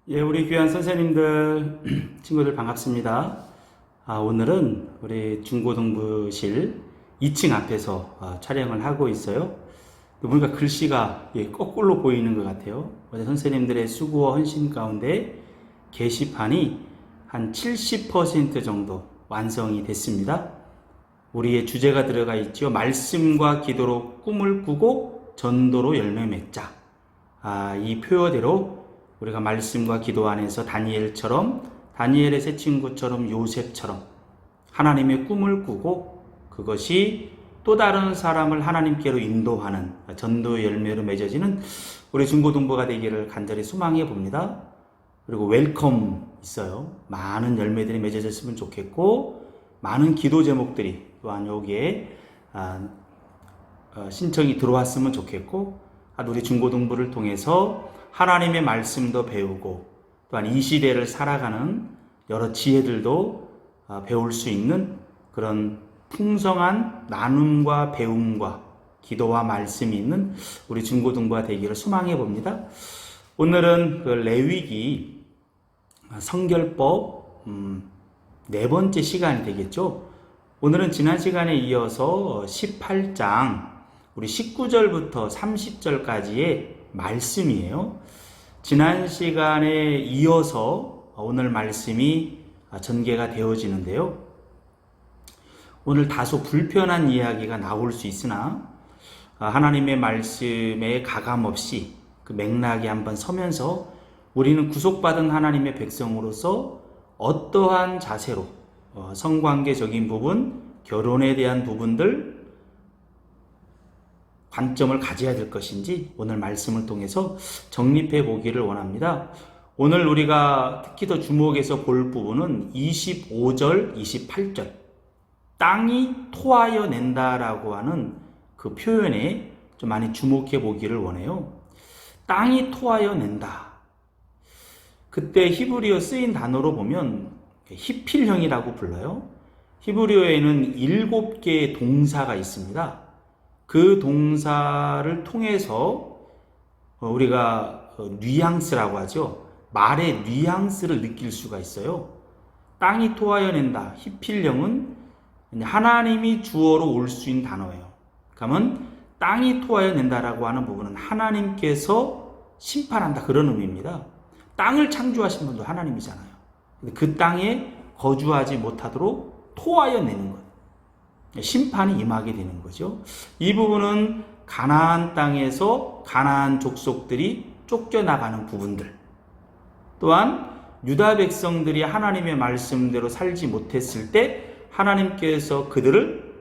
예, 우리 귀한 선생님들, 친구들 반갑습니다. 오늘은 우리 중고등부실 2층 앞에서 촬영을 하고 있어요. 보니까 글씨가 거꾸로 보이는 것 같아요. 어제 선생님들의 수고와 헌신 가운데 게시판이 한 70% 정도 완성이 됐습니다. 우리의 주제가 들어가 있죠. 말씀과 기도로 꿈을 꾸고 전도로 열매 맺자. 이 표어대로 우리가 말씀과 기도 안에서 다니엘의 세 친구처럼 요셉처럼 하나님의 꿈을 꾸고 그것이 또 다른 사람을 하나님께로 인도하는 전도의 열매로 맺어지는 우리 중고등부가 되기를 간절히 소망해 봅니다. 그리고 웰컴 있어요. 많은 열매들이 맺어졌으면 좋겠고 많은 기도 제목들이 또한 여기에 신청이 들어왔으면 좋겠고 우리 중고등부를 통해서 하나님의 말씀도 배우고 또한 이 시대를 살아가는 여러 지혜들도 배울 수 있는 그런 풍성한 나눔과 배움과 기도와 말씀이 있는 우리 중고등부가 되기를 소망해 봅니다. 오늘은 그 레위기 성결법 네 번째 시간이 되겠죠. 오늘은 지난 시간에 이어서 18장 우리 19절부터 30절까지의 말씀이에요. 지난 시간에 이어서 오늘 말씀이 전개가 되어지는데요. 오늘 다소 불편한 이야기가 나올 수 있으나 하나님의 말씀에 가감없이 그 맥락에 한번 서면서 우리는 구속받은 하나님의 백성으로서 어떠한 자세로 성관계적인 부분, 결혼에 대한 부분들 관점을 가져야 될 것인지 오늘 말씀을 통해서 정립해 보기를 원합니다. 오늘 우리가 특히 더 주목해서 볼 부분은 25절, 28절 땅이 토하여 낸다라고 하는 그 표현에 좀 많이 주목해 보기를 원해요. 땅이 토하여 낸다. 그때 히브리어 쓰인 단어로 보면 히필형이라고 불러요. 히브리어에는 7개의 동사가 있습니다. 그 동사를 통해서 우리가 뉘앙스라고 하죠. 말의 뉘앙스를 느낄 수가 있어요. 땅이 토하여 낸다. 히필령은 하나님이 주어로 올 수 있는 단어예요. 그러면 땅이 토하여 낸다라고 하는 부분은 하나님께서 심판한다 그런 의미입니다. 땅을 창조하신 분도 하나님이잖아요. 그 땅에 거주하지 못하도록 토하여 내는 것. 심판이 임하게 되는 거죠. 이 부분은 가나안 땅에서 가나안 족속들이 쫓겨나가는 부분들, 또한 유다 백성들이 하나님의 말씀대로 살지 못했을 때 하나님께서 그들을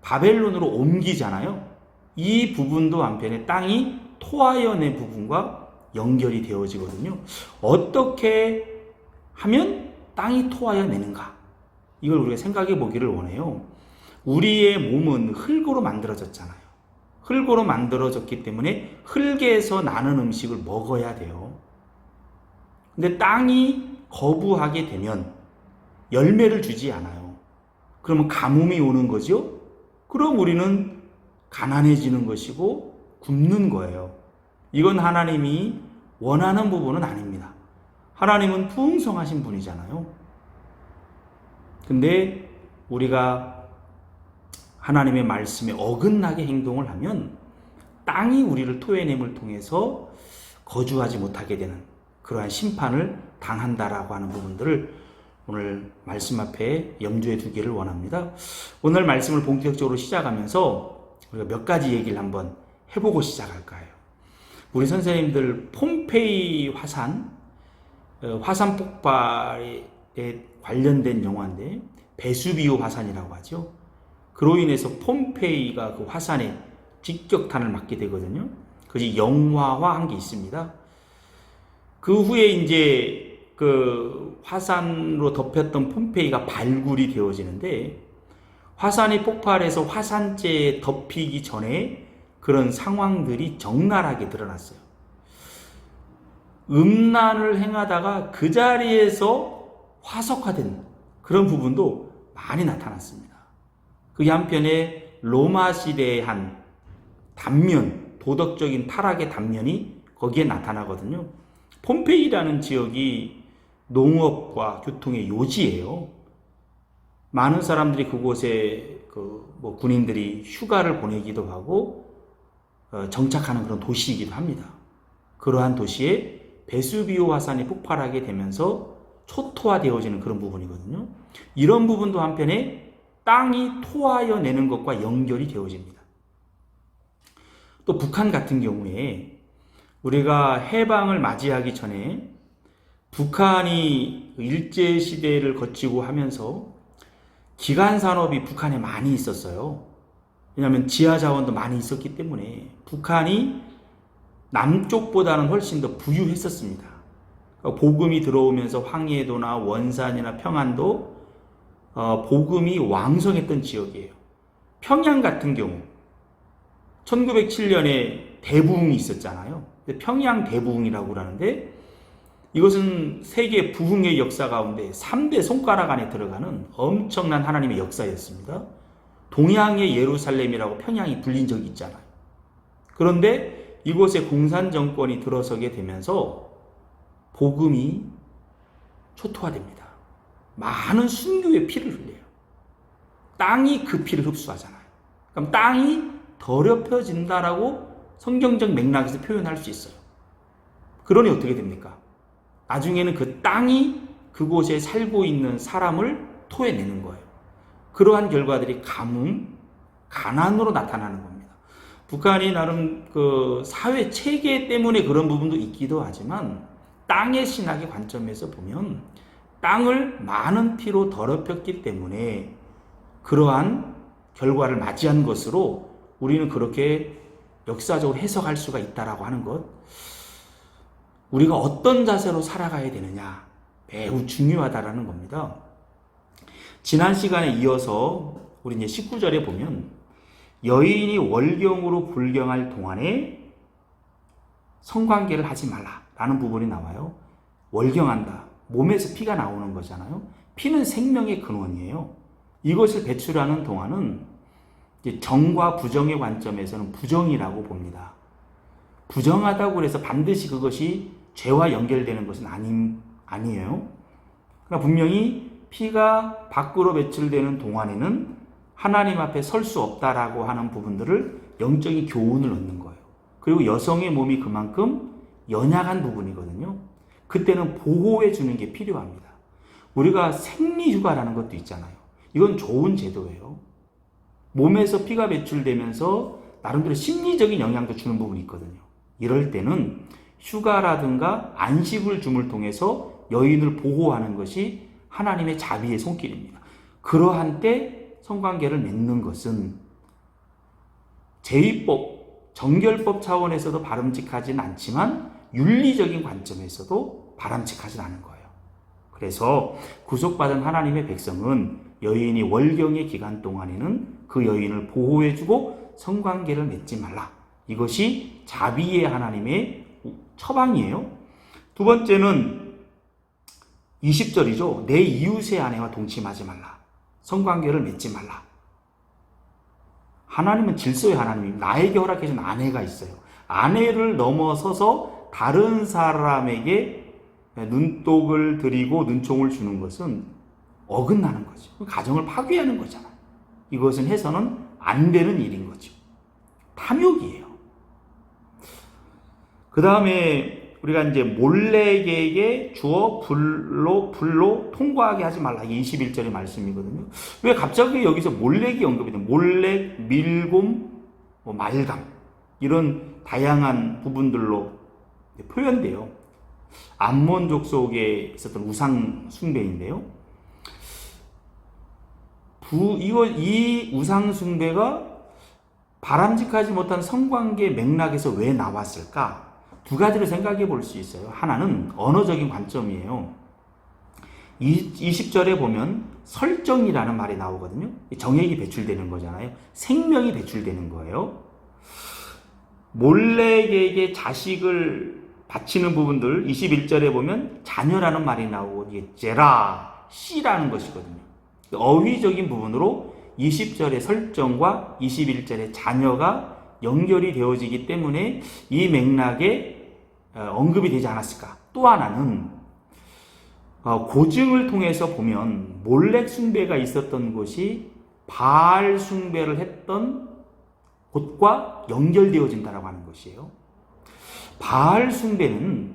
바벨론으로 옮기잖아요. 이 부분도 한편에 땅이 토하여 낸 부분과 연결이 되어지거든요. 어떻게 하면 땅이 토하여 내는가? 이걸 우리가 생각해 보기를 원해요. 우리의 몸은 흙으로 만들어졌잖아요. 흙으로 만들어졌기 때문에 흙에서 나는 음식을 먹어야 돼요. 근데 땅이 거부하게 되면 열매를 주지 않아요. 그러면 가뭄이 오는 거죠? 그럼 우리는 가난해지는 것이고 굶는 거예요. 이건 하나님이 원하는 부분은 아닙니다. 하나님은 풍성하신 분이잖아요. 근데 우리가 하나님의 말씀에 어긋나게 행동을 하면 땅이 우리를 토해냄을 통해서 거주하지 못하게 되는 그러한 심판을 당한다라고 하는 부분들을 오늘 말씀 앞에 염두에 두기를 원합니다. 오늘 말씀을 본격적으로 시작하면서 우리가 몇 가지 얘기를 한번 해보고 시작할까 해요. 우리 선생님들 폼페이 화산 폭발에 관련된 영화인데 베수비오 화산이라고 하죠. 그로 인해서 폼페이가 그 화산에 직격탄을 맞게 되거든요. 그것이 영화화한 게 있습니다. 그 후에 이제 그 화산으로 덮였던 폼페이가 발굴이 되어지는데 화산이 폭발해서 화산재에 덮이기 전에 그런 상황들이 적나라하게 드러났어요. 음란을 행하다가 그 자리에서 화석화된 그런 부분도 많이 나타났습니다. 그게 한편에 로마 시대의 한 단면, 도덕적인 타락의 단면이 거기에 나타나거든요. 폼페이라는 지역이 농업과 교통의 요지예요. 많은 사람들이 그곳에 뭐 군인들이 휴가를 보내기도 하고 정착하는 그런 도시이기도 합니다. 그러한 도시에 베수비오 화산이 폭발하게 되면서 초토화되어지는 그런 부분이거든요. 이런 부분도 한편에 땅이 토하여 내는 것과 연결이 되어집니다. 또 북한 같은 경우에 우리가 해방을 맞이하기 전에 북한이 일제시대를 거치고 하면서 기간산업이 북한에 많이 있었어요. 왜냐하면 지하자원도 많이 있었기 때문에 북한이 남쪽보다는 훨씬 더 부유했었습니다. 보금이 들어오면서 황해도나 원산이나 평안도 보금이 왕성했던 지역이에요. 평양 같은 경우 1907년에 대부흥이 있었잖아요. 평양 대부흥이라고 하는데 이것은 세계 부흥의 역사 가운데 3대 손가락 안에 들어가는 엄청난 하나님의 역사였습니다. 동양의 예루살렘이라고 평양이 불린 적이 있잖아요. 그런데 이곳에 공산 정권이 들어서게 되면서 복음이 초토화됩니다. 많은 순교의 피를 흘려요. 땅이 그 피를 흡수하잖아요. 그럼 땅이 더럽혀진다라고 성경적 맥락에서 표현할 수 있어요. 그러니 어떻게 됩니까? 나중에는 그 땅이 그곳에 살고 있는 사람을 토해내는 거예요. 그러한 결과들이 가뭄, 가난으로 나타나는 겁니다. 북한이 나름 그 사회 체계 때문에 그런 부분도 있기도 하지만 땅의 신학의 관점에서 보면 땅을 많은 피로 더럽혔기 때문에 그러한 결과를 맞이한 것으로 우리는 그렇게 역사적으로 해석할 수가 있다라고 하는 것. 우리가 어떤 자세로 살아가야 되느냐 매우 중요하다라는 겁니다. 지난 시간에 이어서 우리 이제 19절에 보면 여인이 월경으로 불경할 동안에 성관계를 하지 말라라는 부분이 나와요. 월경한다. 몸에서 피가 나오는 거잖아요. 피는 생명의 근원이에요. 이것을 배출하는 동안은 정과 부정의 관점에서는 부정이라고 봅니다. 부정하다고 해서 반드시 그것이 죄와 연결되는 것은 아니에요. 그러나 분명히 피가 밖으로 배출되는 동안에는 하나님 앞에 설 수 없다라고 하는 부분들을 영적인 교훈을 얻는 거예요. 그리고 여성의 몸이 그만큼 연약한 부분이거든요. 그때는 보호해 주는 게 필요합니다. 우리가 생리휴가라는 것도 있잖아요. 이건 좋은 제도예요. 몸에서 피가 배출되면서 나름대로 심리적인 영향도 주는 부분이 있거든요. 이럴 때는 휴가라든가 안식을 줌을 통해서 여인을 보호하는 것이 하나님의 자비의 손길입니다. 그러한 때 성관계를 맺는 것은 제의법, 정결법 차원에서도 바람직하진 않지만 윤리적인 관점에서도 바람직하진 않은 거예요. 그래서 구속받은 하나님의 백성은 여인이 월경의 기간 동안에는 그 여인을 보호해주고 성관계를 맺지 말라. 이것이 자비의 하나님의 처방이에요. 두 번째는 20절이죠. 내 이웃의 아내와 동침하지 말라. 성관계를 맺지 말라. 하나님은 질서의 하나님입니다. 나에게 허락해준 아내가 있어요. 아내를 넘어서서 다른 사람에게 눈독을 들이고 눈총을 주는 것은 어긋나는 거죠. 가정을 파괴하는 거잖아요. 이것은 해서는 안 되는 일인 거죠. 탐욕이에요. 그 다음에 우리가 이제 몰렉에게 주어 불로 통과하게 하지 말라. 이게 21절의 말씀이거든요. 왜 갑자기 여기서 몰렉이 언급이 돼요? 몰렉, 밀곰, 말감 이런 다양한 부분들로 표현돼요. 암몬족 속에 있었던 우상 숭배인데요. 이 우상 숭배가 바람직하지 못한 성관계 맥락에서 왜 나왔을까? 두 가지를 생각해 볼 수 있어요. 하나는 언어적인 관점이에요. 20절에 보면 설정이라는 말이 나오거든요. 정액이 배출되는 거잖아요. 생명이 배출되는 거예요. 몰렉에게 자식을 바치는 부분들 21절에 보면 자녀라는 말이 나오고 이게 제라, 씨라는 것이거든요. 어휘적인 부분으로 20절의 설정과 21절의 자녀가 연결이 되어지기 때문에 이 맥락에 언급이 되지 않았을까. 또 하나는 고증을 통해서 보면 몰렉 숭배가 있었던 곳이 바알 숭배를 했던 곳과 연결되어진다라고 하는 것이에요. 바알 숭배는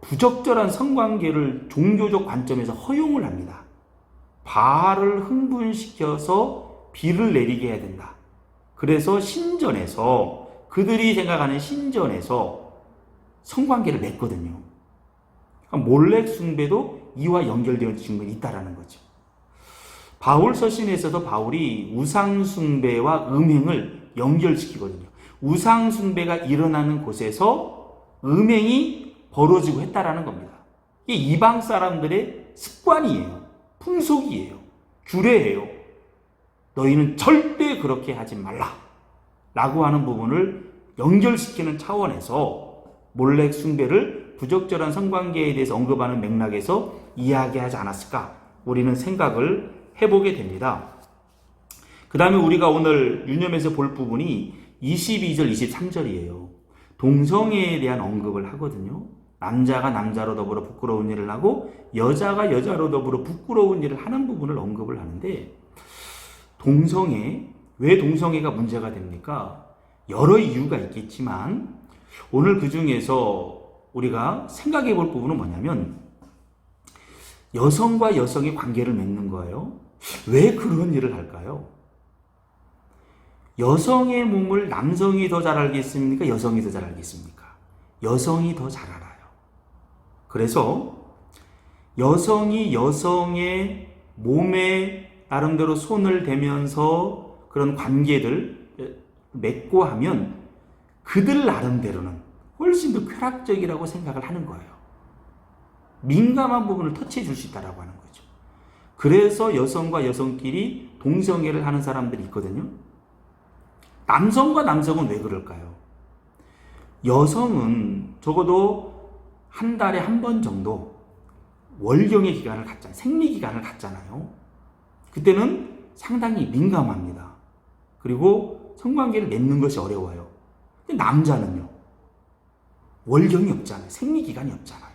부적절한 성관계를 종교적 관점에서 허용을 합니다. 바알을 흥분시켜서 비를 내리게 해야 된다. 그래서 신전에서 그들이 생각하는 신전에서 성관계를 맺거든요. 그러니까 몰렉 숭배도 이와 연결되어 있는 측면이 있다라는 거죠. 바울 서신에서도 바울이 우상 숭배와 음행을 연결시키거든요. 우상 숭배가 일어나는 곳에서 음행이 벌어지고 했다라는 겁니다. 이게 이방 사람들의 습관이에요. 풍속이에요. 규례예요. 너희는 절대 그렇게 하지 말라 라고 하는 부분을 연결시키는 차원에서 몰렉 숭배를 부적절한 성관계에 대해서 언급하는 맥락에서 이야기하지 않았을까 우리는 생각을 해보게 됩니다. 그 다음에 우리가 오늘 유념해서 볼 부분이 22절 23절이에요. 동성애에 대한 언급을 하거든요. 남자가 남자로 더불어 부끄러운 일을 하고 여자가 여자로 더불어 부끄러운 일을 하는 부분을 언급을 하는데, 동성애, 왜 동성애가 문제가 됩니까? 여러 이유가 있겠지만 오늘 그 중에서 우리가 생각해 볼 부분은 뭐냐면, 여성과 여성의 관계를 맺는 거예요. 왜 그런 일을 할까요? 여성의 몸을 남성이 더 잘 알겠습니까? 여성이 더 잘 알겠습니까? 여성이 더 잘 알아요. 그래서 여성이 여성의 몸에 나름대로 손을 대면서 그런 관계를 맺고 하면 그들 나름대로는 훨씬 더 쾌락적이라고 생각을 하는 거예요. 민감한 부분을 터치해 줄 수 있다고 하는 거죠. 그래서 여성과 여성끼리 동성애를 하는 사람들이 있거든요. 남성과 남성은 왜 그럴까요? 여성은 적어도 한 달에 한 번 정도 월경의 기간을 갖잖아요. 생리 기간을 갖잖아요. 그때는 상당히 민감합니다. 그리고 성관계를 맺는 것이 어려워요. 근데 남자는요, 월경이 없잖아요. 생리 기간이 없잖아요.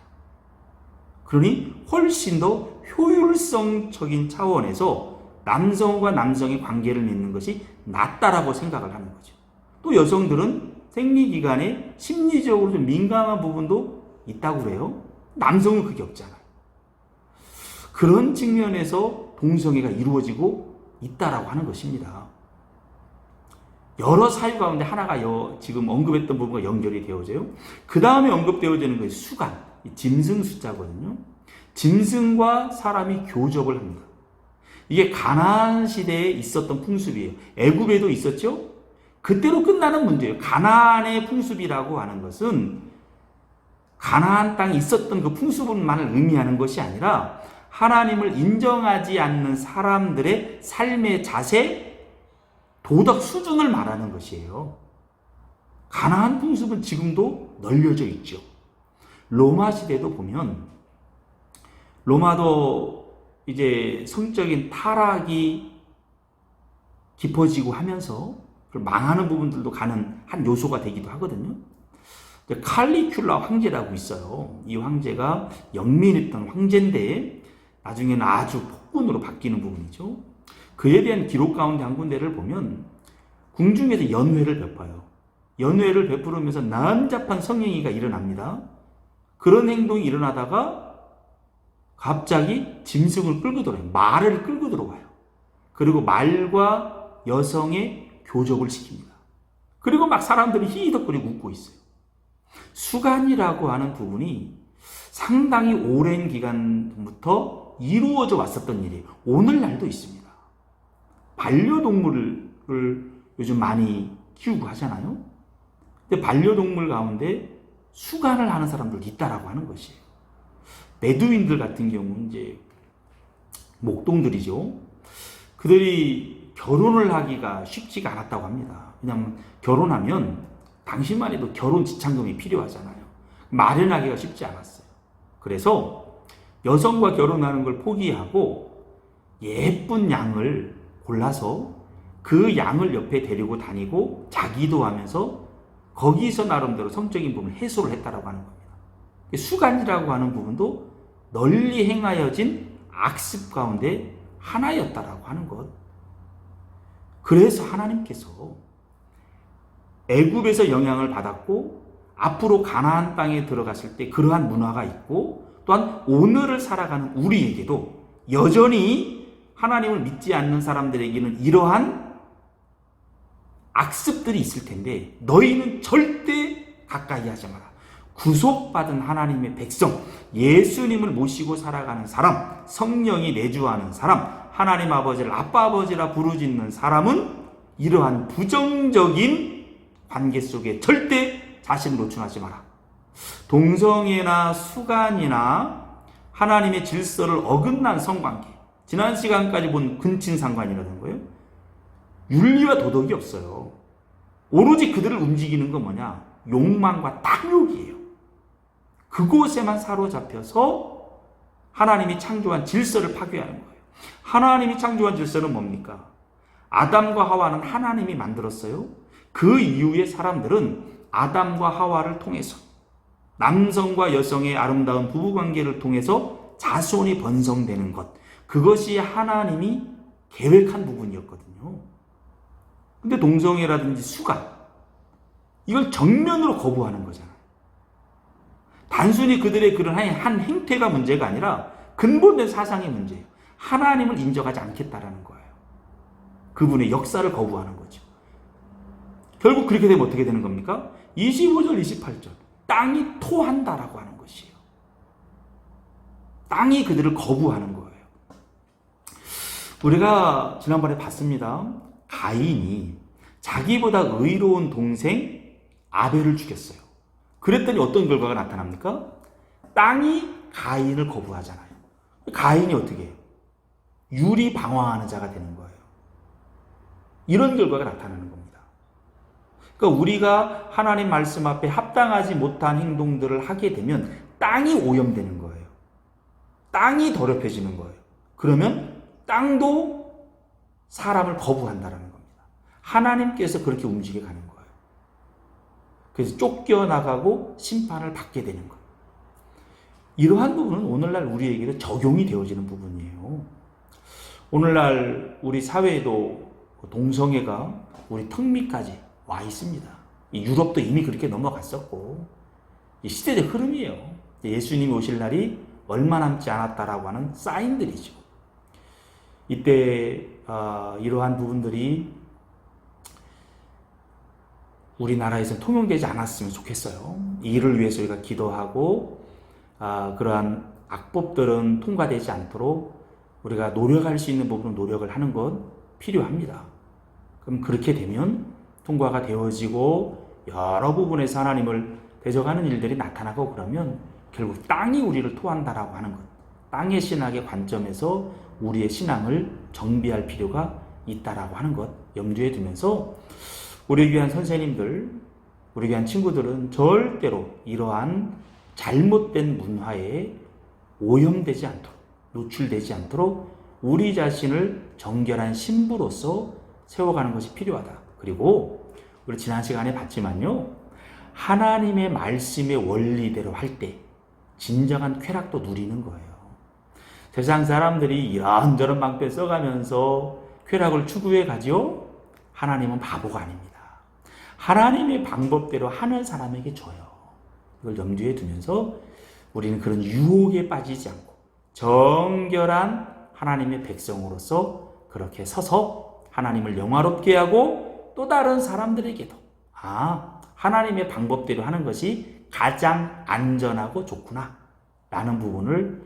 그러니 훨씬 더 효율성적인 차원에서 남성과 남성의 관계를 맺는 것이 낫다라고 생각을 하는 거죠. 또 여성들은 생리 기간에 심리적으로 좀 민감한 부분도 있다고 그래요. 남성은 그게 없잖아요. 그런 측면에서 동성애가 이루어지고 있다라고 하는 것입니다. 여러 사유 가운데 하나가 지금 언급했던 부분과 연결이 되어져요. 그 다음에 언급되어지는 것이 수간, 짐승 숫자거든요. 짐승과 사람이 교접을 합니다. 이게 가나안 시대에 있었던 풍습이에요. 애굽에도 있었죠. 그때로 끝나는 문제예요. 가나안의 풍습이라고 하는 것은 가나안 땅에 있었던 그 풍습만을 의미하는 것이 아니라 하나님을 인정하지 않는 사람들의 삶의 자세, 도덕 수준을 말하는 것이에요. 가나안 풍습은 지금도 널려져 있죠. 로마 시대도 보면, 로마도 이제 성적인 타락이 깊어지고 하면서 망하는 부분들도 가는 한 요소가 되기도 하거든요. 칼리큘라 황제라고 있어요. 이 황제가 영민했던 황제인데 나중에는 아주 폭군으로 바뀌는 부분이죠. 그에 대한 기록 가운데 한 군데를 보면 궁중에서 연회를 베풀어요. 연회를 베푸면서 난잡한 성행위가 일어납니다. 그런 행동이 일어나다가 갑자기 짐승을 끌고 들어와요. 말을 끌고 들어와요. 그리고 말과 여성의 교접을 시킵니다. 그리고 막 사람들이 히히덕거리고 웃고 있어요. 수간이라고 하는 부분이 상당히 오랜 기간부터 이루어져 왔었던 일이에요. 오늘날도 있습니다. 반려동물을 요즘 많이 키우고 하잖아요. 근데 반려동물 가운데 수간을 하는 사람들도 있다라고 하는 것이에요. 베두인들 같은 경우는 이제 목동들이죠. 그들이 결혼을 하기가 쉽지가 않았다고 합니다. 왜냐하면 결혼하면 당시만 해도 결혼 지참금이 필요하잖아요. 마련하기가 쉽지 않았어요. 그래서 여성과 결혼하는 걸 포기하고 예쁜 양을 골라서 그 양을 옆에 데리고 다니고 자기도 하면서 거기서 나름대로 성적인 부분을 해소를 했다라고 하는 겁니다. 수간이라고 하는 부분도 널리 행하여진 악습 가운데 하나였다라고 하는 것. 그래서 하나님께서 애굽에서 영향을 받았고 앞으로 가나안 땅에 들어갔을 때 그러한 문화가 있고 또한 오늘을 살아가는 우리에게도 여전히 하나님을 믿지 않는 사람들에게는 이러한 악습들이 있을 텐데 너희는 절대 가까이 하지 마라. 구속받은 하나님의 백성, 예수님을 모시고 살아가는 사람, 성령이 내주하는 사람, 하나님 아버지를 아빠 아버지라 부르짖는 사람은 이러한 부정적인 관계 속에 절대 자신을 노출하지 마라. 동성애나 수간이나 하나님의 질서를 어긋난 성관계, 지난 시간까지 본 근친상간이라는 거예요. 윤리와 도덕이 없어요. 오로지 그들을 움직이는 건 뭐냐? 욕망과 탐욕이에요. 그곳에만 사로잡혀서 하나님이 창조한 질서를 파괴하는 거예요. 하나님이 창조한 질서는 뭡니까? 아담과 하와는 하나님이 만들었어요. 그 이후에 사람들은 아담과 하와를 통해서 남성과 여성의 아름다운 부부관계를 통해서 자손이 번성되는 것, 그것이 하나님이 계획한 부분이었거든요. 근데 동성애라든지 수간, 이걸 정면으로 거부하는 거잖아요. 단순히 그들의 그런 한 행태가 문제가 아니라 근본된 사상의 문제예요. 하나님을 인정하지 않겠다라는 거예요. 그분의 역사를 거부하는 거죠. 결국 그렇게 되면 어떻게 되는 겁니까? 25절, 28절. 땅이 토한다라고 하는 것이에요. 땅이 그들을 거부하는 거예요. 우리가 지난번에 봤습니다. 가인이 자기보다 의로운 동생 아벨을 죽였어요. 그랬더니 어떤 결과가 나타납니까? 땅이 가인을 거부하잖아요. 가인이 어떻게 해요? 유리방황하는 자가 되는 거예요. 이런 결과가 나타나는 겁니다. 그러니까 우리가 하나님 말씀 앞에 합당하지 못한 행동들을 하게 되면 땅이 오염되는 거예요. 땅이 더럽혀지는 거예요. 그러면 땅도 사람을 거부한다는 겁니다. 하나님께서 그렇게 움직여 가는 거예요. 그래서 쫓겨나가고 심판을 받게 되는 거예요. 이러한 부분은 오늘날 우리에게도 적용이 되어지는 부분이에요. 오늘날 우리 사회에도 동성애가 우리 턱 밑까지 와 있습니다. 유럽도 이미 그렇게 넘어갔었고 시대적 흐름이에요. 예수님이 오실 날이 얼마 남지 않았다라고 하는 사인들이죠. 이때 이러한 부분들이 우리나라에서 통용되지 않았으면 좋겠어요. 이를 위해서 우리가 기도하고 그러한 악법들은 통과되지 않도록 우리가 노력할 수 있는 부분은 노력을 하는 것 필요합니다. 그럼 그렇게 되면 통과가 되어지고 여러 부분에서 하나님을 대적하는 일들이 나타나고 그러면 결국 땅이 우리를 토한다라고 하는 것, 땅의 신학의 관점에서 우리의 신앙을 정비할 필요가 있다라고 하는 것 염두에 두면서 우리 귀한 선생님들, 우리 귀한 친구들은 절대로 이러한 잘못된 문화에 오염되지 않도록, 노출되지 않도록 우리 자신을 정결한 신부로서 세워가는 것이 필요하다. 그리고 우리 지난 시간에 봤지만요, 하나님의 말씀의 원리대로 할 때 진정한 쾌락도 누리는 거예요. 세상 사람들이 이런저런 방패 써가면서 쾌락을 추구해 가지요. 하나님은 바보가 아닙니다. 하나님의 방법대로 하는 사람에게 줘요. 이걸 염두에 두면서 우리는 그런 유혹에 빠지지 않고 정결한 하나님의 백성으로서 그렇게 서서 하나님을 영화롭게 하고 또 다른 사람들에게도 하나님의 방법대로 하는 것이 가장 안전하고 좋구나 라는 부분을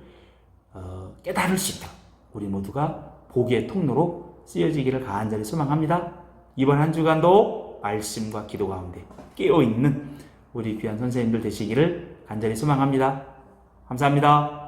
깨달을 수 있다. 우리 모두가 복의 통로로 쓰여지기를 간절히 소망합니다. 이번 한 주간도 말씀과 기도 가운데 깨어있는 우리 귀한 선생님들 되시기를 간절히 소망합니다. 감사합니다.